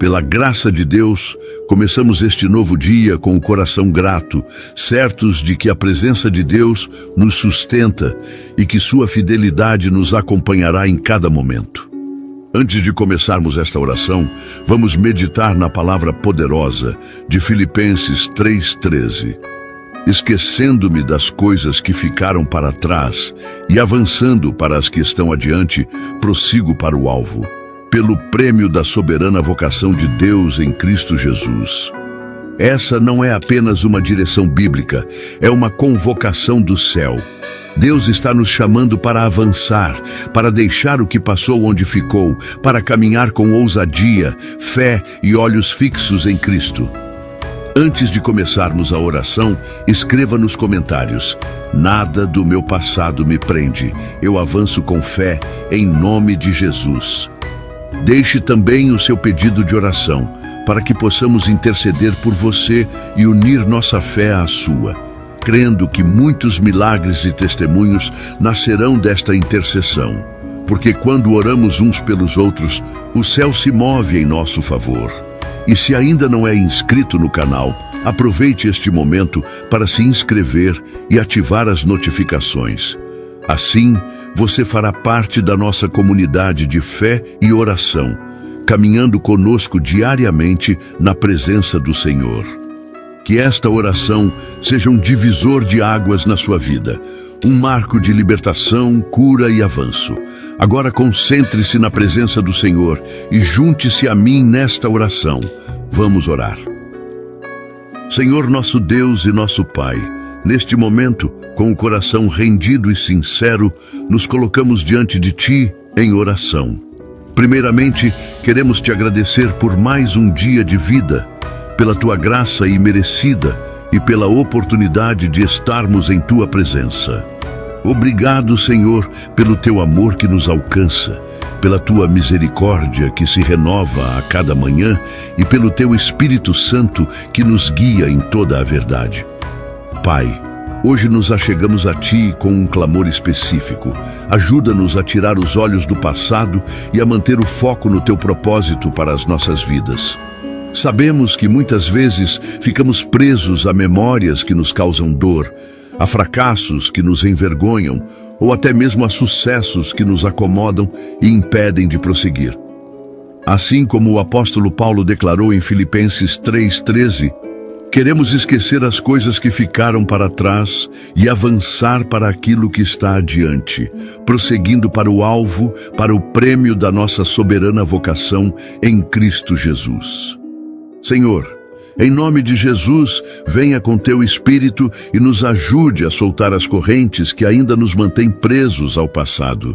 Pela graça de Deus, começamos este novo dia com o coração grato, certos de que a presença de Deus nos sustenta e que sua fidelidade nos acompanhará em cada momento. Antes de começarmos esta oração, vamos meditar na palavra poderosa de Filipenses 3:13. Esquecendo-me das coisas que ficaram para trás e avançando para as que estão adiante, prossigo para o alvo, pelo prêmio da soberana vocação de Deus em Cristo Jesus. Essa não é apenas uma direção bíblica, é uma convocação do céu. Deus está nos chamando para avançar, para deixar o que passou onde ficou, para caminhar com ousadia, fé e olhos fixos em Cristo. Antes de começarmos a oração, escreva nos comentários: nada do meu passado me prende, eu avanço com fé em nome de Jesus. Deixe também o seu pedido de oração, para que possamos interceder por você e unir nossa fé à sua, crendo que muitos milagres e testemunhos nascerão desta intercessão, porque quando oramos uns pelos outros, o céu se move em nosso favor. E se ainda não é inscrito no canal, aproveite este momento para se inscrever e ativar as notificações. Assim, você fará parte da nossa comunidade de fé e oração, caminhando conosco diariamente na presença do Senhor. Que esta oração seja um divisor de águas na sua vida, um marco de libertação, cura e avanço. Agora concentre-se na presença do Senhor e junte-se a mim nesta oração. Vamos orar. Senhor nosso Deus e nosso Pai, neste momento, com o coração rendido e sincero, nos colocamos diante de Ti em oração. Primeiramente, queremos Te agradecer por mais um dia de vida, pela Tua graça imerecida e pela oportunidade de estarmos em Tua presença. Obrigado, Senhor, pelo Teu amor que nos alcança, pela Tua misericórdia que se renova a cada manhã e pelo Teu Espírito Santo que nos guia em toda a verdade. Pai, hoje nos achegamos a Ti com um clamor específico. Ajuda-nos a tirar os olhos do passado e a manter o foco no Teu propósito para as nossas vidas. Sabemos que muitas vezes ficamos presos a memórias que nos causam dor, a fracassos que nos envergonham, ou até mesmo a sucessos que nos acomodam e impedem de prosseguir. Assim como o apóstolo Paulo declarou em Filipenses 3:13, queremos esquecer as coisas que ficaram para trás e avançar para aquilo que está adiante, prosseguindo para o alvo, para o prêmio da nossa soberana vocação em Cristo Jesus. Senhor, em nome de Jesus, venha com Teu Espírito e nos ajude a soltar as correntes que ainda nos mantêm presos ao passado.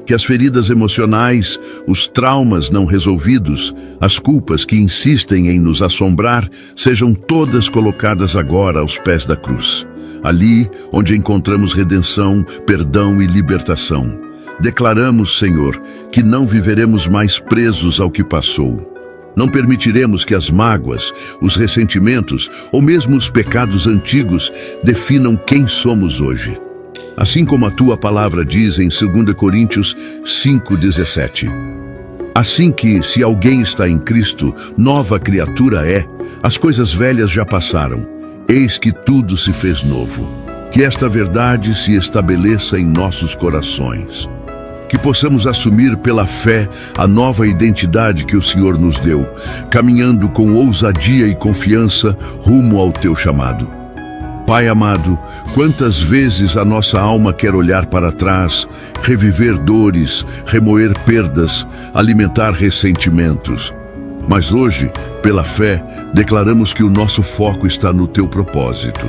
Que as feridas emocionais, os traumas não resolvidos, as culpas que insistem em nos assombrar, sejam todas colocadas agora aos pés da cruz. Ali onde encontramos redenção, perdão e libertação. Declaramos, Senhor, que não viveremos mais presos ao que passou. Não permitiremos que as mágoas, os ressentimentos ou mesmo os pecados antigos definam quem somos hoje. Assim como a Tua palavra diz em 2 Coríntios 5:17. Assim que, se alguém está em Cristo, nova criatura é, as coisas velhas já passaram, eis que tudo se fez novo. Que esta verdade se estabeleça em nossos corações. Que possamos assumir pela fé a nova identidade que o Senhor nos deu, caminhando com ousadia e confiança rumo ao Teu chamado. Pai amado, quantas vezes a nossa alma quer olhar para trás, reviver dores, remoer perdas, alimentar ressentimentos. Mas hoje, pela fé, declaramos que o nosso foco está no Teu propósito.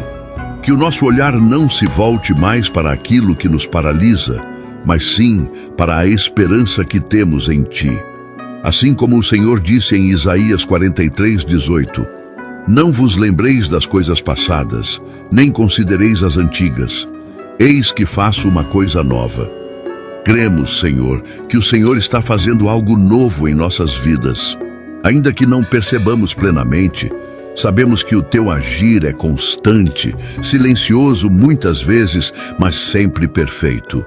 Que o nosso olhar não se volte mais para aquilo que nos paralisa, mas sim para a esperança que temos em Ti. Assim como o Senhor disse em Isaías 43:18, não vos lembreis das coisas passadas, nem considereis as antigas. Eis que faço uma coisa nova. Cremos, Senhor, que o Senhor está fazendo algo novo em nossas vidas. Ainda que não percebamos plenamente, sabemos que o Teu agir é constante, silencioso muitas vezes, mas sempre perfeito.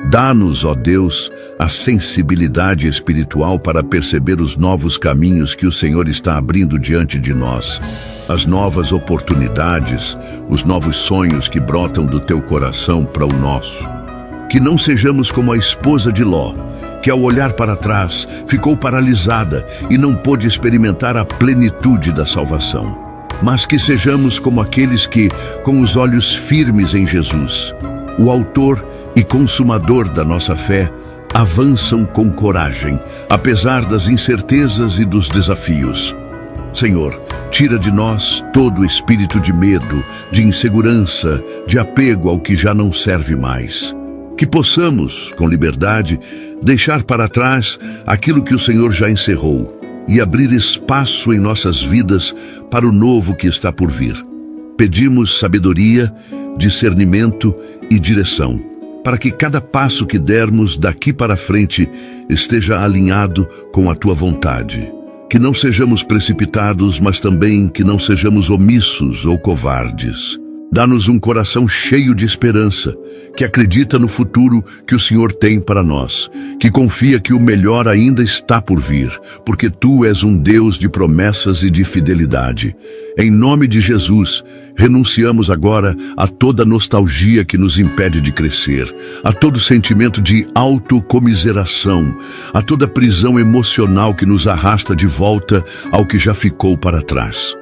Dá-nos, ó Deus, a sensibilidade espiritual para perceber os novos caminhos que o Senhor está abrindo diante de nós, as novas oportunidades, os novos sonhos que brotam do teu coração para o nosso. Que não sejamos como a esposa de Ló, que ao olhar para trás ficou paralisada e não pôde experimentar a plenitude da salvação. Mas que sejamos como aqueles que, com os olhos firmes em Jesus, o autor e consumador da nossa fé, avançam com coragem, apesar das incertezas e dos desafios. Senhor, tira de nós todo o espírito de medo, de insegurança, de apego ao que já não serve mais. Que possamos, com liberdade, deixar para trás aquilo que o Senhor já encerrou e abrir espaço em nossas vidas para o novo que está por vir. Pedimos sabedoria, discernimento e direção, para que cada passo que dermos daqui para frente esteja alinhado com a Tua vontade. Que não sejamos precipitados, mas também que não sejamos omissos ou covardes. Dá-nos um coração cheio de esperança, que acredita no futuro que o Senhor tem para nós, que confia que o melhor ainda está por vir, porque Tu és um Deus de promessas e de fidelidade. Em nome de Jesus, renunciamos agora a toda nostalgia que nos impede de crescer, a todo sentimento de autocomiseração, a toda prisão emocional que nos arrasta de volta ao que já ficou para trás.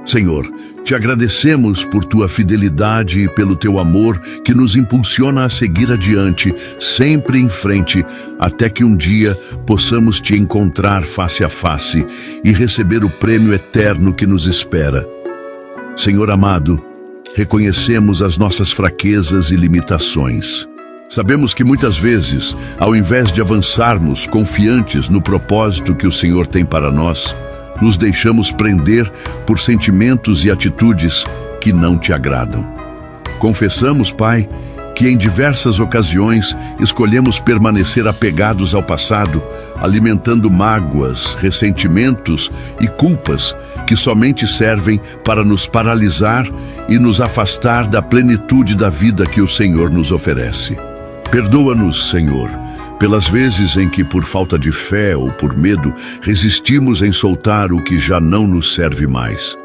Senhor, te agradecemos por Tua fidelidade e pelo Teu amor que nos impulsiona a seguir adiante, sempre em frente, até que um dia possamos Te encontrar face a face e receber o prêmio eterno que nos espera. Senhor amado, reconhecemos as nossas fraquezas e limitações. Sabemos que muitas vezes, ao invés de avançarmos confiantes no propósito que o Senhor tem para nós, nos deixamos prender por sentimentos e atitudes que não Te agradam. Confessamos, Pai, que em diversas ocasiões escolhemos permanecer apegados ao passado, alimentando mágoas, ressentimentos e culpas que somente servem para nos paralisar e nos afastar da plenitude da vida que o Senhor nos oferece. Perdoa-nos, Senhor, pelas vezes em que, por falta de fé ou por medo, resistimos em soltar o que já não nos serve mais.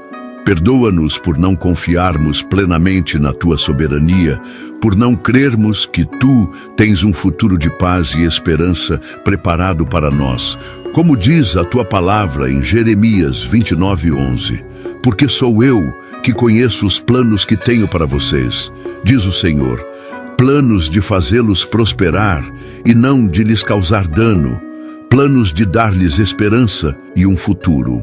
Perdoa-nos por não confiarmos plenamente na Tua soberania, por não crermos que Tu tens um futuro de paz e esperança preparado para nós. Como diz a Tua palavra em Jeremias 29:11, porque sou eu que conheço os planos que tenho para vocês, diz o Senhor, planos de fazê-los prosperar e não de lhes causar dano, planos de dar-lhes esperança e um futuro.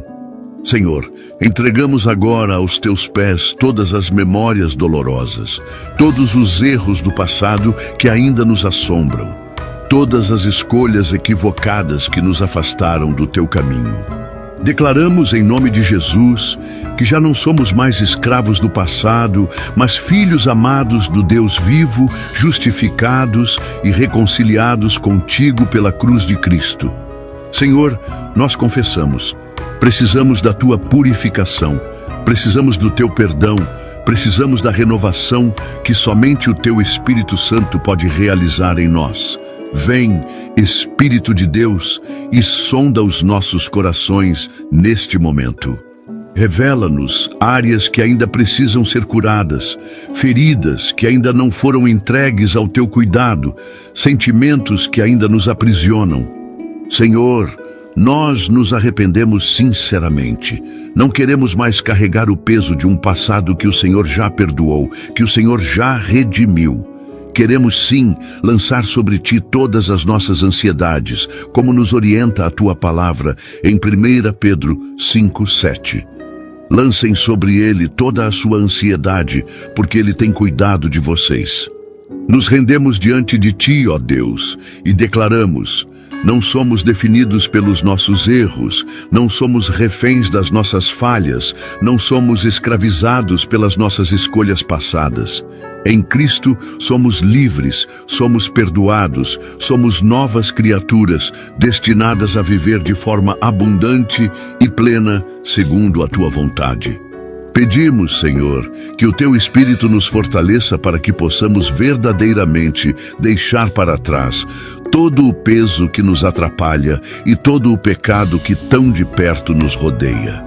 Senhor, entregamos agora aos Teus pés todas as memórias dolorosas, todos os erros do passado que ainda nos assombram, todas as escolhas equivocadas que nos afastaram do Teu caminho. Declaramos em nome de Jesus que já não somos mais escravos do passado, mas filhos amados do Deus vivo, justificados e reconciliados contigo pela cruz de Cristo. Senhor, nós confessamos, precisamos da Tua purificação, precisamos do Teu perdão, precisamos da renovação que somente o Teu Espírito Santo pode realizar em nós. Vem, Espírito de Deus, e sonda os nossos corações neste momento. Revela-nos áreas que ainda precisam ser curadas, feridas que ainda não foram entregues ao Teu cuidado, sentimentos que ainda nos aprisionam. Senhor, nós nos arrependemos sinceramente. Não queremos mais carregar o peso de um passado que o Senhor já perdoou, que o Senhor já redimiu. Queremos sim lançar sobre Ti todas as nossas ansiedades, como nos orienta a Tua palavra em 1 Pedro 5:7. Lancem sobre Ele toda a sua ansiedade, porque Ele tem cuidado de vocês. Nos rendemos diante de Ti, ó Deus, e declaramos: não somos definidos pelos nossos erros, não somos reféns das nossas falhas, não somos escravizados pelas nossas escolhas passadas. Em Cristo somos livres, somos perdoados, somos novas criaturas, destinadas a viver de forma abundante e plena, segundo a Tua vontade. Pedimos, Senhor, que o Teu Espírito nos fortaleça para que possamos verdadeiramente deixar para trás todo o peso que nos atrapalha e todo o pecado que tão de perto nos rodeia.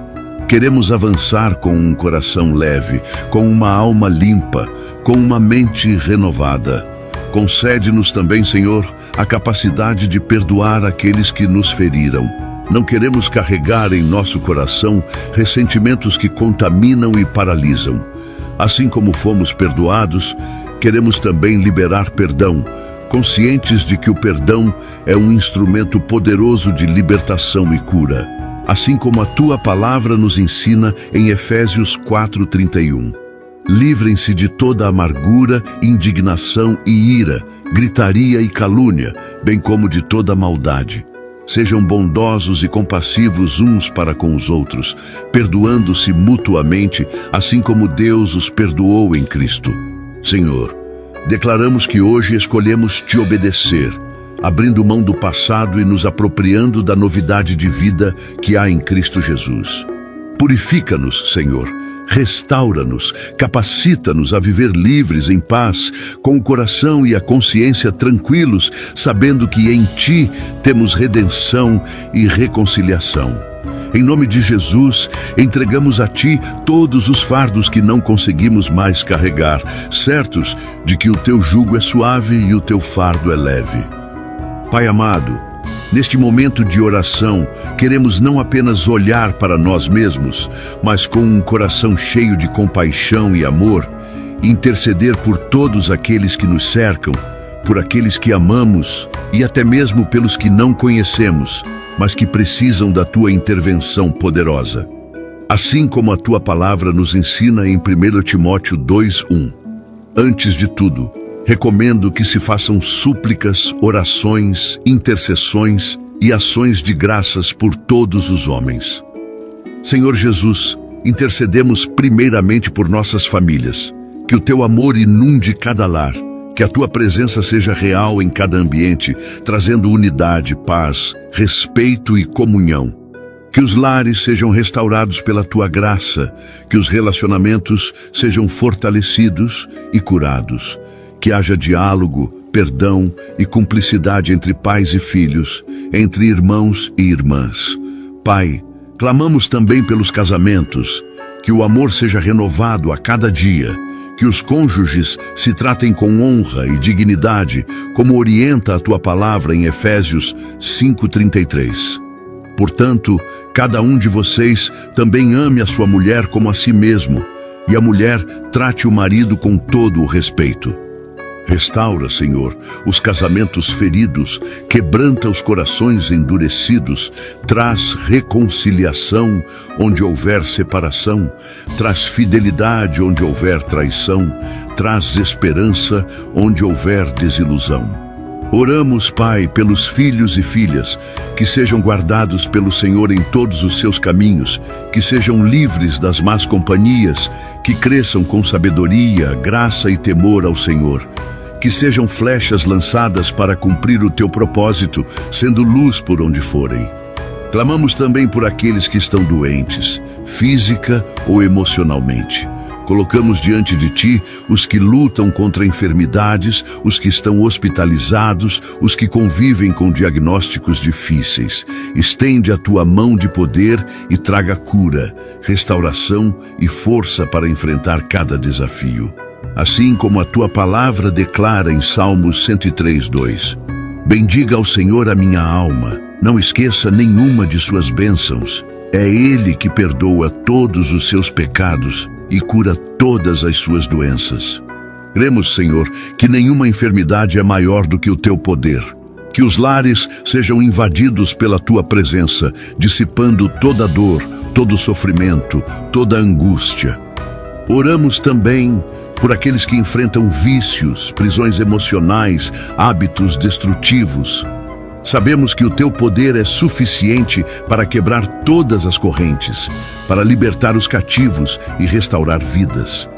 Queremos avançar com um coração leve, com uma alma limpa, com uma mente renovada. Concede-nos também, Senhor, a capacidade de perdoar aqueles que nos feriram. Não queremos carregar em nosso coração ressentimentos que contaminam e paralisam. Assim como fomos perdoados, queremos também liberar perdão, conscientes de que o perdão é um instrumento poderoso de libertação e cura. Assim como a Tua palavra nos ensina em Efésios 4:31. Livrem-se de toda amargura, indignação e ira, gritaria e calúnia, bem como de toda maldade. Sejam bondosos e compassivos uns para com os outros, perdoando-se mutuamente, assim como Deus os perdoou em Cristo. Senhor, declaramos que hoje escolhemos Te obedecer, abrindo mão do passado e nos apropriando da novidade de vida que há em Cristo Jesus. Purifica-nos, Senhor. Restaura-nos, capacita-nos a viver livres, em paz, com o coração e a consciência tranquilos, sabendo que em Ti temos redenção e reconciliação. Em nome de Jesus, entregamos a Ti todos os fardos que não conseguimos mais carregar, certos de que o Teu jugo é suave e o Teu fardo é leve. Pai amado, neste momento de oração, queremos não apenas olhar para nós mesmos, mas com um coração cheio de compaixão e amor, interceder por todos aqueles que nos cercam, por aqueles que amamos e até mesmo pelos que não conhecemos, mas que precisam da Tua intervenção poderosa. Assim como a Tua palavra nos ensina em 1 Timóteo 2:1. Antes de tudo, recomendo que se façam súplicas, orações, intercessões e ações de graças por todos os homens. Senhor Jesus, intercedemos primeiramente por nossas famílias. Que o Teu amor inunde cada lar, que a Tua presença seja real em cada ambiente, trazendo unidade, paz, respeito e comunhão. Que os lares sejam restaurados pela Tua graça, que os relacionamentos sejam fortalecidos e curados. Que haja diálogo, perdão e cumplicidade entre pais e filhos, entre irmãos e irmãs. Pai, clamamos também pelos casamentos, que o amor seja renovado a cada dia, que os cônjuges se tratem com honra e dignidade, como orienta a Tua palavra em Efésios 5:33. Portanto, cada um de vocês também ame a sua mulher como a si mesmo, e a mulher trate o marido com todo o respeito. Restaura, Senhor, os casamentos feridos, quebranta os corações endurecidos, traz reconciliação onde houver separação, traz fidelidade onde houver traição, traz esperança onde houver desilusão. Oramos, Pai, pelos filhos e filhas, que sejam guardados pelo Senhor em todos os seus caminhos, que sejam livres das más companhias, que cresçam com sabedoria, graça e temor ao Senhor. Que sejam flechas lançadas para cumprir o Teu propósito, sendo luz por onde forem. Clamamos também por aqueles que estão doentes, física ou emocionalmente. Colocamos diante de Ti os que lutam contra enfermidades, os que estão hospitalizados, os que convivem com diagnósticos difíceis. Estende a Tua mão de poder e traga cura, restauração e força para enfrentar cada desafio. Assim como a Tua palavra declara em Salmos 103:2. Bendiga ao Senhor a minha alma, não esqueça nenhuma de suas bênçãos. É Ele que perdoa todos os seus pecados e cura todas as suas doenças. Cremos, Senhor, que nenhuma enfermidade é maior do que o Teu poder. Que os lares sejam invadidos pela Tua presença, dissipando toda dor, todo sofrimento, toda angústia. Oramos também por aqueles que enfrentam vícios, prisões emocionais, hábitos destrutivos. Sabemos que o Teu poder é suficiente para quebrar todas as correntes, para libertar os cativos e restaurar vidas.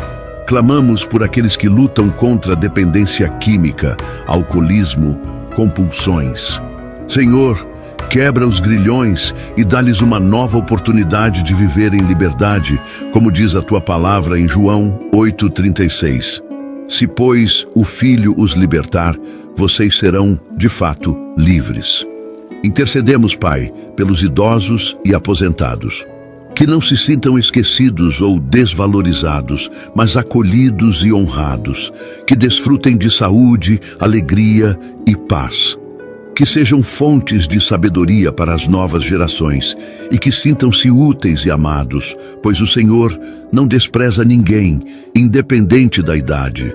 Clamamos por aqueles que lutam contra a dependência química, alcoolismo, compulsões. Senhor, quebra os grilhões e dá-lhes uma nova oportunidade de viver em liberdade, como diz a tua palavra em João 8,36. Se, pois, o Filho os libertar, vocês serão, de fato, livres. Intercedemos, Pai, pelos idosos e aposentados, que não se sintam esquecidos ou desvalorizados, mas acolhidos e honrados, que desfrutem de saúde, alegria e paz, que sejam fontes de sabedoria para as novas gerações e que sintam-se úteis e amados, pois o Senhor não despreza ninguém, independente da idade.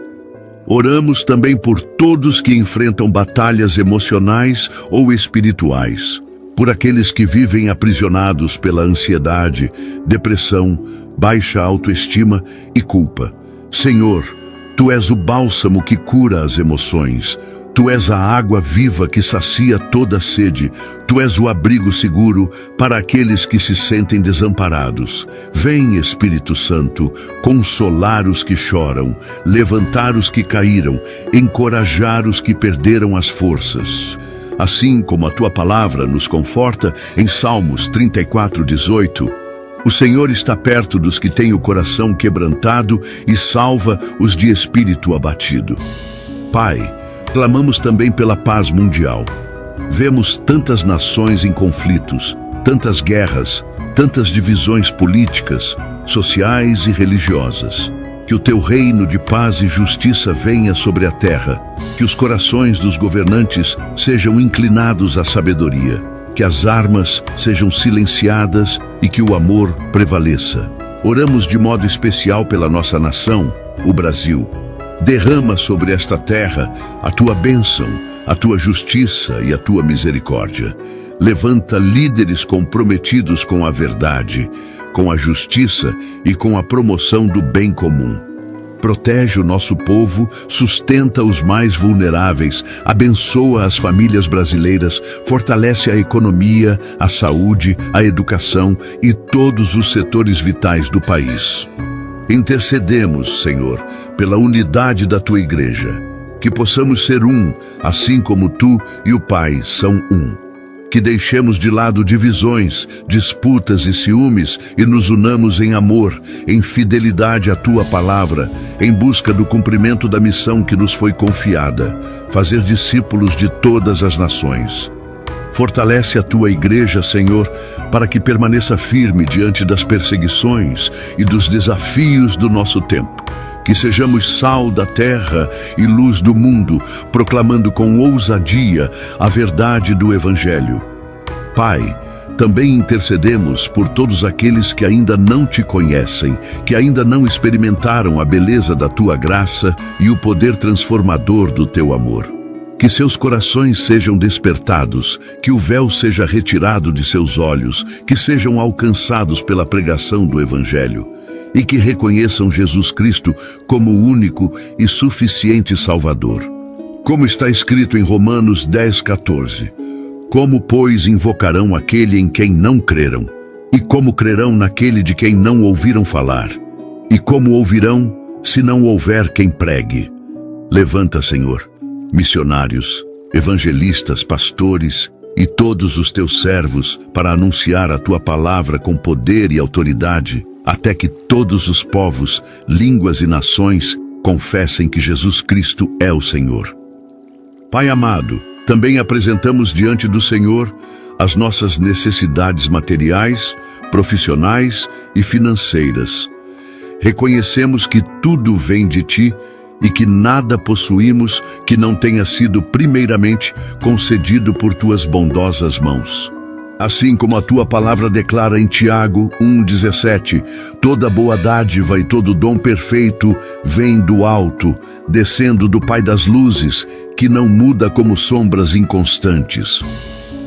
Oramos também por todos que enfrentam batalhas emocionais ou espirituais, por aqueles que vivem aprisionados pela ansiedade, depressão, baixa autoestima e culpa. Senhor, Tu és o bálsamo que cura as emoções. Tu és a água viva que sacia toda sede. Tu és o abrigo seguro para aqueles que se sentem desamparados. Vem, Espírito Santo, consolar os que choram, levantar os que caíram, encorajar os que perderam as forças. Assim como a tua palavra nos conforta em Salmos 34:18, o Senhor está perto dos que têm o coração quebrantado e salva os de espírito abatido. Pai, clamamos também pela paz mundial. Vemos tantas nações em conflitos, tantas guerras, tantas divisões políticas, sociais e religiosas. Que o teu reino de paz e justiça venha sobre a terra, que os corações dos governantes sejam inclinados à sabedoria, que as armas sejam silenciadas e que o amor prevaleça. Oramos de modo especial pela nossa nação, o Brasil. Derrama sobre esta terra a tua bênção, a tua justiça e a tua misericórdia. Levanta líderes comprometidos com a verdade, com a justiça e com a promoção do bem comum. Protege o nosso povo, sustenta os mais vulneráveis, abençoa as famílias brasileiras, fortalece a economia, a saúde, a educação e todos os setores vitais do país. Intercedemos, Senhor, pela unidade da tua igreja, que possamos ser um, assim como tu e o Pai são um. Que deixemos de lado divisões, disputas e ciúmes e nos unamos em amor, em fidelidade à tua palavra, em busca do cumprimento da missão que nos foi confiada, fazer discípulos de todas as nações. Fortalece a tua igreja, Senhor, para que permaneça firme diante das perseguições e dos desafios do nosso tempo. Que sejamos sal da terra e luz do mundo, proclamando com ousadia a verdade do Evangelho. Pai, também intercedemos por todos aqueles que ainda não te conhecem, que ainda não experimentaram a beleza da tua graça e o poder transformador do teu amor. Que seus corações sejam despertados, que o véu seja retirado de seus olhos, que sejam alcançados pela pregação do Evangelho. E que reconheçam Jesus Cristo como o único e suficiente Salvador. Como está escrito em Romanos 10:14, como, pois, invocarão aquele em quem não creram? E como crerão naquele de quem não ouviram falar? E como ouvirão, se não houver quem pregue? Levanta, Senhor, missionários, evangelistas, pastores e todos os teus servos para anunciar a tua palavra com poder e autoridade, até que todos os povos, línguas e nações confessem que Jesus Cristo é o Senhor. Pai amado, também apresentamos diante do Senhor as nossas necessidades materiais, profissionais e financeiras. Reconhecemos que tudo vem de Ti e que nada possuímos que não tenha sido primeiramente concedido por Tuas bondosas mãos. Assim como a tua palavra declara em Tiago 1,17, toda boa dádiva e todo dom perfeito vem do alto, descendo do Pai das luzes, que não muda como sombras inconstantes.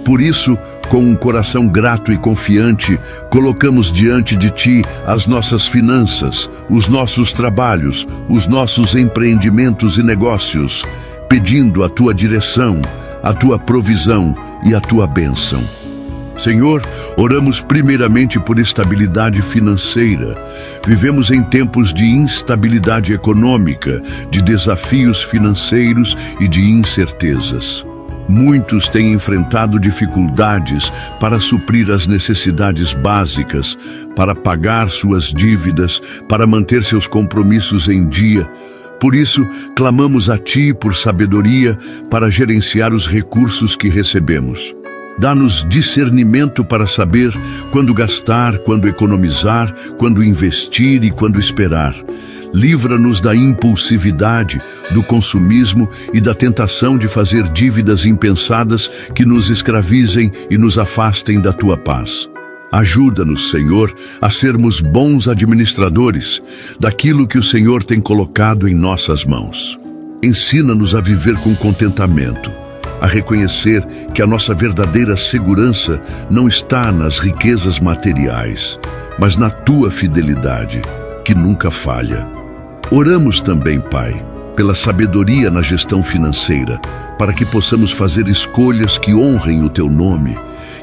Por isso, com um coração grato e confiante, colocamos diante de Ti as nossas finanças, os nossos trabalhos, os nossos empreendimentos e negócios, pedindo a Tua direção, a Tua provisão e a Tua bênção. Senhor, oramos primeiramente por estabilidade financeira. Vivemos em tempos de instabilidade econômica, de desafios financeiros e de incertezas. Muitos têm enfrentado dificuldades para suprir as necessidades básicas, para pagar suas dívidas, para manter seus compromissos em dia. Por isso, clamamos a Ti por sabedoria para gerenciar os recursos que recebemos. Dá-nos discernimento para saber quando gastar, quando economizar, quando investir e quando esperar. Livra-nos da impulsividade, do consumismo e da tentação de fazer dívidas impensadas que nos escravizem e nos afastem da Tua paz. Ajuda-nos, Senhor, a sermos bons administradores daquilo que o Senhor tem colocado em nossas mãos. Ensina-nos a viver com contentamento, a reconhecer que a nossa verdadeira segurança não está nas riquezas materiais, mas na Tua fidelidade, que nunca falha. Oramos também, Pai, pela sabedoria na gestão financeira, para que possamos fazer escolhas que honrem o Teu nome,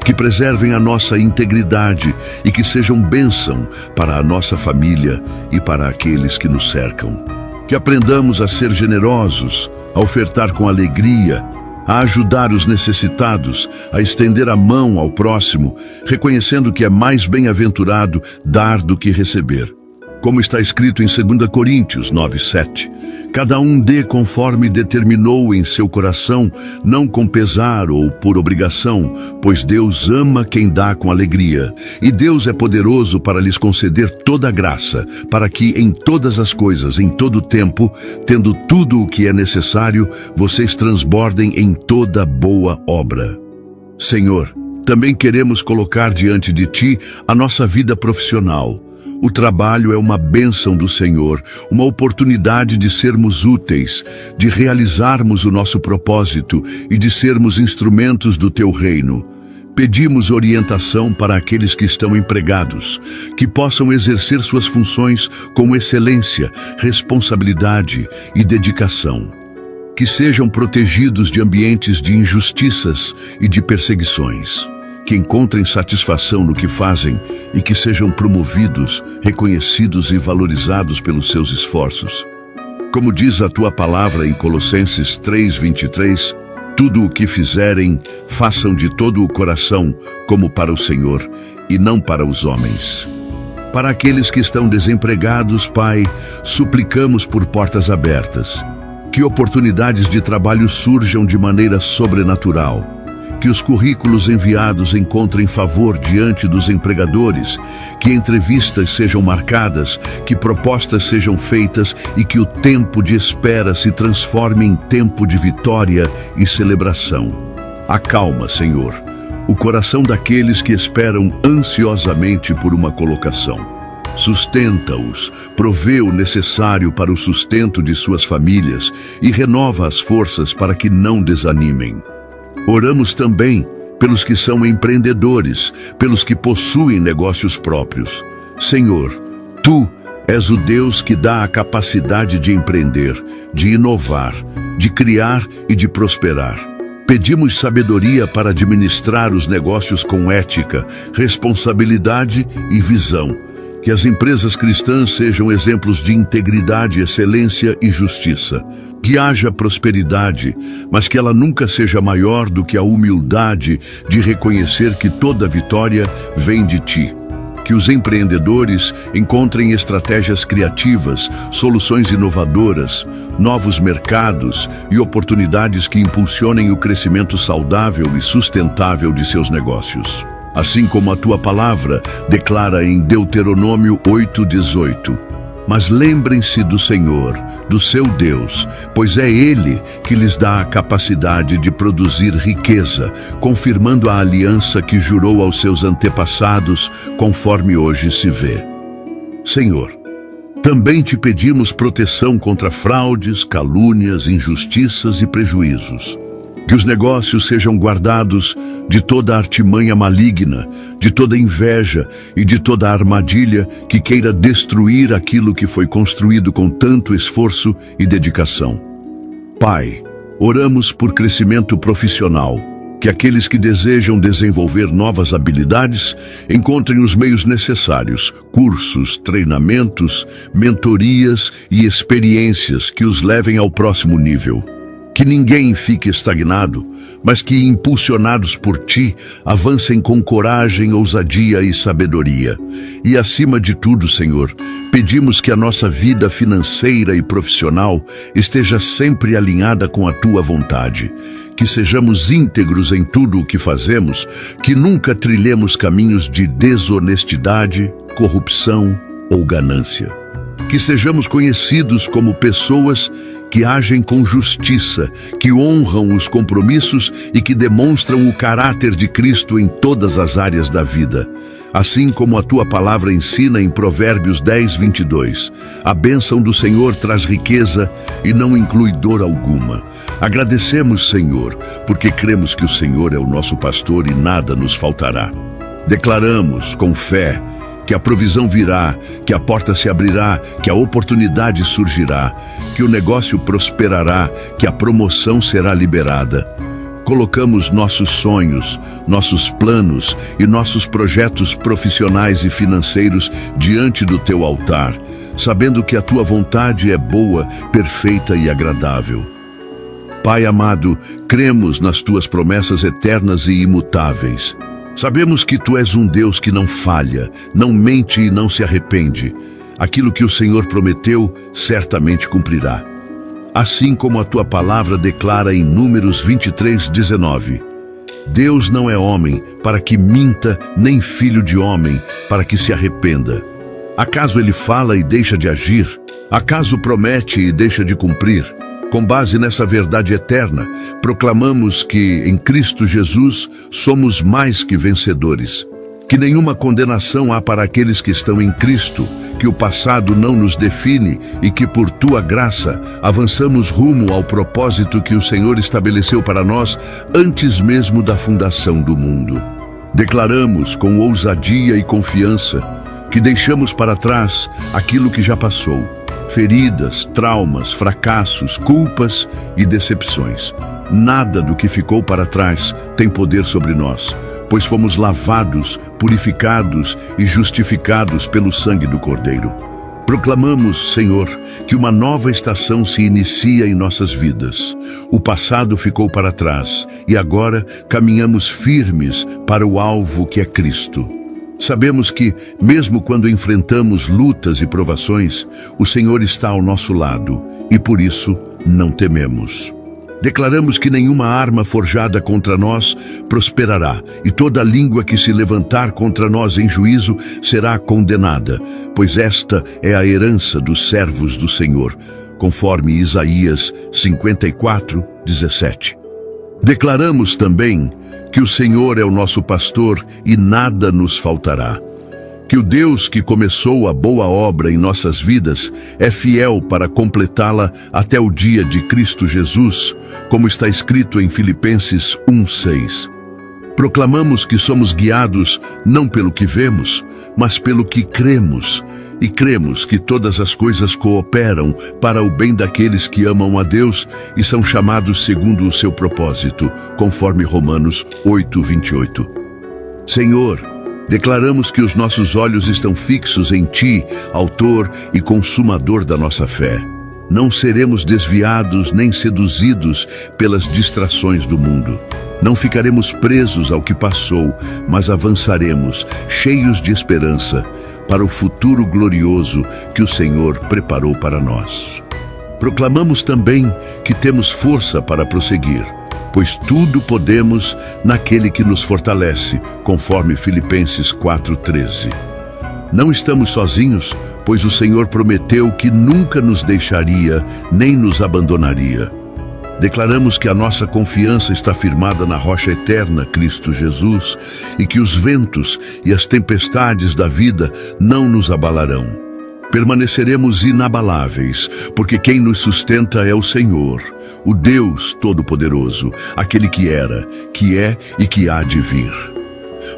que preservem a nossa integridade e que sejam bênção para a nossa família e para aqueles que nos cercam. Que aprendamos a ser generosos, a ofertar com alegria, a ajudar os necessitados, a estender a mão ao próximo, reconhecendo que é mais bem-aventurado dar do que receber. Como está escrito em 2 Coríntios 9:7, cada um dê conforme determinou em seu coração, não com pesar ou por obrigação, pois Deus ama quem dá com alegria, e Deus é poderoso para lhes conceder toda a graça, para que em todas as coisas, em todo o tempo, tendo tudo o que é necessário, vocês transbordem em toda boa obra. Senhor, também queremos colocar diante de Ti a nossa vida profissional. O trabalho é uma bênção do Senhor, uma oportunidade de sermos úteis, de realizarmos o nosso propósito e de sermos instrumentos do Teu reino. Pedimos orientação para aqueles que estão empregados, que possam exercer suas funções com excelência, responsabilidade e dedicação. Que sejam protegidos de ambientes de injustiças e de perseguições. Que encontrem satisfação no que fazem e que sejam promovidos, reconhecidos e valorizados pelos seus esforços. Como diz a Tua palavra em Colossenses 3:23, tudo o que fizerem, façam de todo o coração, como para o Senhor, e não para os homens. Para aqueles que estão desempregados, Pai, suplicamos por portas abertas. Que oportunidades de trabalho surjam de maneira sobrenatural. Que os currículos enviados encontrem favor diante dos empregadores, que entrevistas sejam marcadas, que propostas sejam feitas e que o tempo de espera se transforme em tempo de vitória e celebração. Acalma, Senhor, o coração daqueles que esperam ansiosamente por uma colocação. Sustenta-os, provê o necessário para o sustento de suas famílias e renova as forças para que não desanimem. Oramos também pelos que são empreendedores, pelos que possuem negócios próprios. Senhor, Tu és o Deus que dá a capacidade de empreender, de inovar, de criar e de prosperar. Pedimos sabedoria para administrar os negócios com ética, responsabilidade e visão. Que as empresas cristãs sejam exemplos de integridade, excelência e justiça. Que haja prosperidade, mas que ela nunca seja maior do que a humildade de reconhecer que toda vitória vem de Ti. Que os empreendedores encontrem estratégias criativas, soluções inovadoras, novos mercados e oportunidades que impulsionem o crescimento saudável e sustentável de seus negócios. Assim como a Tua palavra declara em Deuteronômio 8:18. Mas lembrem-se do Senhor, do seu Deus, pois é Ele que lhes dá a capacidade de produzir riqueza, confirmando a aliança que jurou aos seus antepassados, conforme hoje se vê. Senhor, também Te pedimos proteção contra fraudes, calúnias, injustiças e prejuízos. Que os negócios sejam guardados de toda artimanha maligna, de toda inveja e de toda armadilha que queira destruir aquilo que foi construído com tanto esforço e dedicação. Pai, oramos por crescimento profissional, que aqueles que desejam desenvolver novas habilidades encontrem os meios necessários, cursos, treinamentos, mentorias e experiências que os levem ao próximo nível. Que ninguém fique estagnado, mas que, impulsionados por Ti, avancem com coragem, ousadia e sabedoria. E, acima de tudo, Senhor, pedimos que a nossa vida financeira e profissional esteja sempre alinhada com a Tua vontade. Que sejamos íntegros em tudo o que fazemos, que nunca trilhemos caminhos de desonestidade, corrupção ou ganância. Que sejamos conhecidos como pessoas que agem com justiça, que honram os compromissos e que demonstram o caráter de Cristo em todas as áreas da vida. Assim como a Tua palavra ensina em Provérbios 10:22, a bênção do Senhor traz riqueza e não inclui dor alguma. Agradecemos, Senhor, porque cremos que o Senhor é o nosso pastor e nada nos faltará. Declaramos, com fé, que a provisão virá, que a porta se abrirá, que a oportunidade surgirá, que o negócio prosperará, que a promoção será liberada. Colocamos nossos sonhos, nossos planos e nossos projetos profissionais e financeiros diante do Teu altar, sabendo que a Tua vontade é boa, perfeita e agradável. Pai amado, cremos nas Tuas promessas eternas e imutáveis. Sabemos que Tu és um Deus que não falha, não mente e não se arrepende. Aquilo que o Senhor prometeu, certamente cumprirá. Assim como a Tua palavra declara em Números 23:19. Deus não é homem para que minta, nem filho de homem para que se arrependa. Acaso Ele fala e deixa de agir? Acaso promete e deixa de cumprir? Com base nessa verdade eterna, proclamamos que, em Cristo Jesus, somos mais que vencedores. Que nenhuma condenação há para aqueles que estão em Cristo, que o passado não nos define e que, por Tua graça, avançamos rumo ao propósito que o Senhor estabeleceu para nós antes mesmo da fundação do mundo. Declaramos com ousadia e confiança que deixamos para trás aquilo que já passou. Feridas, traumas, fracassos, culpas e decepções. Nada do que ficou para trás tem poder sobre nós, pois fomos lavados, purificados e justificados pelo sangue do Cordeiro. Proclamamos, Senhor, que uma nova estação se inicia em nossas vidas. O passado ficou para trás e agora caminhamos firmes para o alvo que é Cristo. Sabemos que, mesmo quando enfrentamos lutas e provações, o Senhor está ao nosso lado e por isso não tememos. Declaramos que nenhuma arma forjada contra nós prosperará e toda língua que se levantar contra nós em juízo será condenada, pois esta é a herança dos servos do Senhor, conforme Isaías 54:17. Declaramos também que o Senhor é o nosso pastor e nada nos faltará. Que o Deus que começou a boa obra em nossas vidas é fiel para completá-la até o dia de Cristo Jesus, como está escrito em Filipenses 1:6. Proclamamos que somos guiados não pelo que vemos, mas pelo que cremos. E cremos que todas as coisas cooperam para o bem daqueles que amam a Deus e são chamados segundo o seu propósito, conforme Romanos 8:28. Senhor, declaramos que os nossos olhos estão fixos em Ti, autor e consumador da nossa fé. Não seremos desviados nem seduzidos pelas distrações do mundo. Não ficaremos presos ao que passou, mas avançaremos, cheios de esperança, para o futuro glorioso que o Senhor preparou para nós. Proclamamos também que temos força para prosseguir, pois tudo podemos naquele que nos fortalece, conforme Filipenses 4:13. Não estamos sozinhos, pois o Senhor prometeu que nunca nos deixaria, nem nos abandonaria. Declaramos que a nossa confiança está firmada na rocha eterna, Cristo Jesus, e que os ventos e as tempestades da vida não nos abalarão. Permaneceremos inabaláveis, porque quem nos sustenta é o Senhor, o Deus Todo-Poderoso, aquele que era, que é e que há de vir.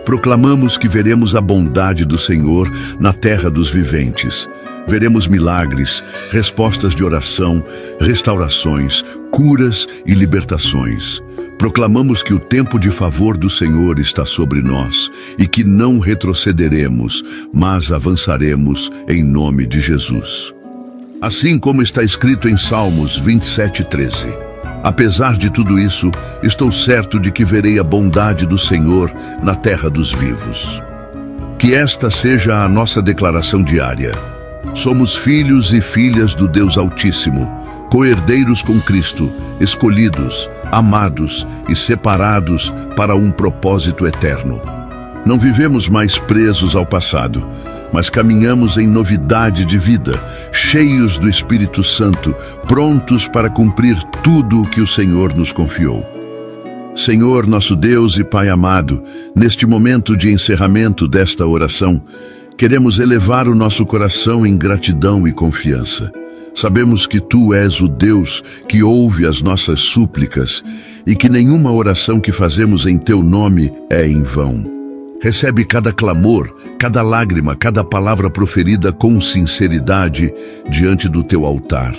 Proclamamos que veremos a bondade do Senhor na terra dos viventes. Veremos milagres, respostas de oração, restaurações, curas e libertações. Proclamamos que o tempo de favor do Senhor está sobre nós e que não retrocederemos, mas avançaremos em nome de Jesus. Assim como está escrito em Salmos 27:13. Apesar de tudo isso, estou certo de que verei a bondade do Senhor na terra dos vivos. Que esta seja a nossa declaração diária. Somos filhos e filhas do Deus Altíssimo, co-herdeiros com Cristo, escolhidos, amados e separados para um propósito eterno. Não vivemos mais presos ao passado, mas caminhamos em novidade de vida, cheios do Espírito Santo, prontos para cumprir tudo o que o Senhor nos confiou. Senhor, nosso Deus e Pai amado, neste momento de encerramento desta oração, queremos elevar o nosso coração em gratidão e confiança. Sabemos que Tu és o Deus que ouve as nossas súplicas e que nenhuma oração que fazemos em Teu nome é em vão. Recebe cada clamor, cada lágrima, cada palavra proferida com sinceridade diante do Teu altar.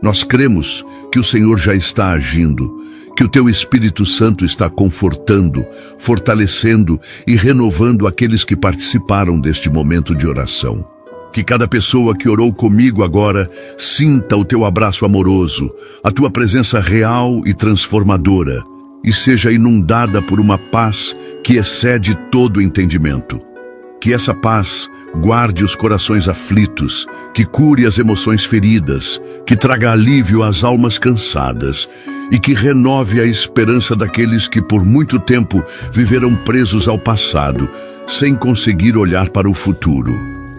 Nós cremos que o Senhor já está agindo, que o Teu Espírito Santo está confortando, fortalecendo e renovando aqueles que participaram deste momento de oração. Que cada pessoa que orou comigo agora sinta o Teu abraço amoroso, a Tua presença real e transformadora, e seja inundada por uma paz que excede todo entendimento. Que essa paz guarde os corações aflitos, que cure as emoções feridas, que traga alívio às almas cansadas e que renove a esperança daqueles que por muito tempo viveram presos ao passado, sem conseguir olhar para o futuro.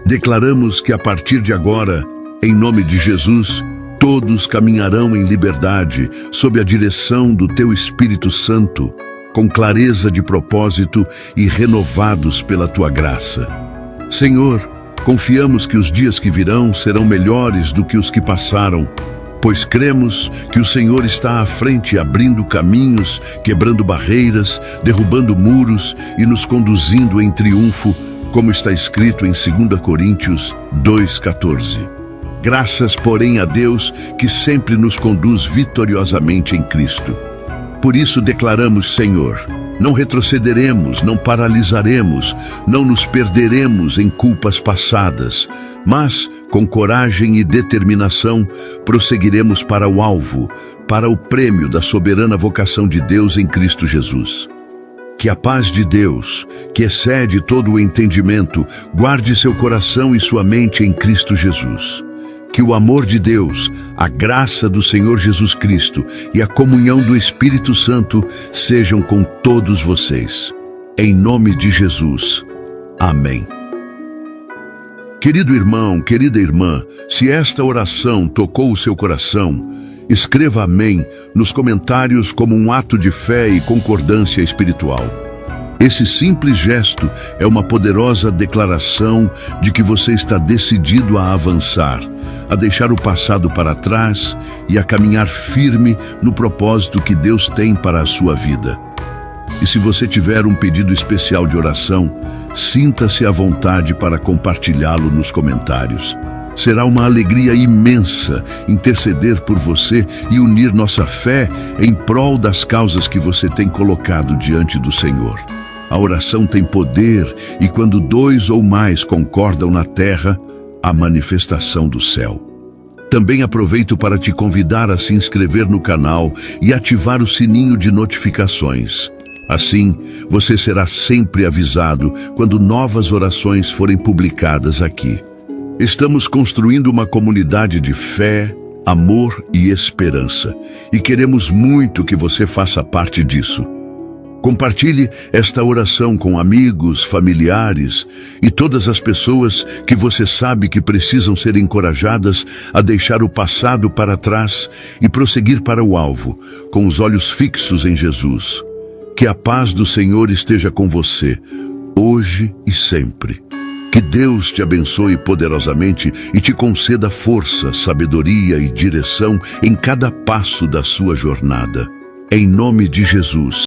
Declaramos que a partir de agora, em nome de Jesus, todos caminharão em liberdade, sob a direção do Teu Espírito Santo, com clareza de propósito e renovados pela Tua graça. Senhor, confiamos que os dias que virão serão melhores do que os que passaram, pois cremos que o Senhor está à frente, abrindo caminhos, quebrando barreiras, derrubando muros e nos conduzindo em triunfo, como está escrito em 2 Coríntios 2,14. Graças, porém, a Deus que sempre nos conduz vitoriosamente em Cristo. Por isso declaramos, Senhor, não retrocederemos, não paralisaremos, não nos perderemos em culpas passadas, mas, com coragem e determinação, prosseguiremos para o alvo, para o prêmio da soberana vocação de Deus em Cristo Jesus. Que a paz de Deus, que excede todo o entendimento, guarde seu coração e sua mente em Cristo Jesus. Que o amor de Deus, a graça do Senhor Jesus Cristo e a comunhão do Espírito Santo sejam com todos vocês. Em nome de Jesus. Amém. Querido irmão, querida irmã, se esta oração tocou o seu coração, escreva amém nos comentários como um ato de fé e concordância espiritual. Esse simples gesto é uma poderosa declaração de que você está decidido a avançar, a deixar o passado para trás e a caminhar firme no propósito que Deus tem para a sua vida. E se você tiver um pedido especial de oração, sinta-se à vontade para compartilhá-lo nos comentários. Será uma alegria imensa interceder por você e unir nossa fé em prol das causas que você tem colocado diante do Senhor. A oração tem poder e quando 2 ou mais concordam na terra, a manifestação do céu. Também aproveito para te convidar a se inscrever no canal e ativar o sininho de notificações. Assim, você será sempre avisado quando novas orações forem publicadas aqui. Estamos construindo uma comunidade de fé, amor e esperança, e queremos muito que você faça parte disso. Compartilhe esta oração com amigos, familiares e todas as pessoas que você sabe que precisam ser encorajadas a deixar o passado para trás e prosseguir para o alvo, com os olhos fixos em Jesus. Que a paz do Senhor esteja com você, hoje e sempre. Que Deus te abençoe poderosamente e te conceda força, sabedoria e direção em cada passo da sua jornada. Em nome de Jesus.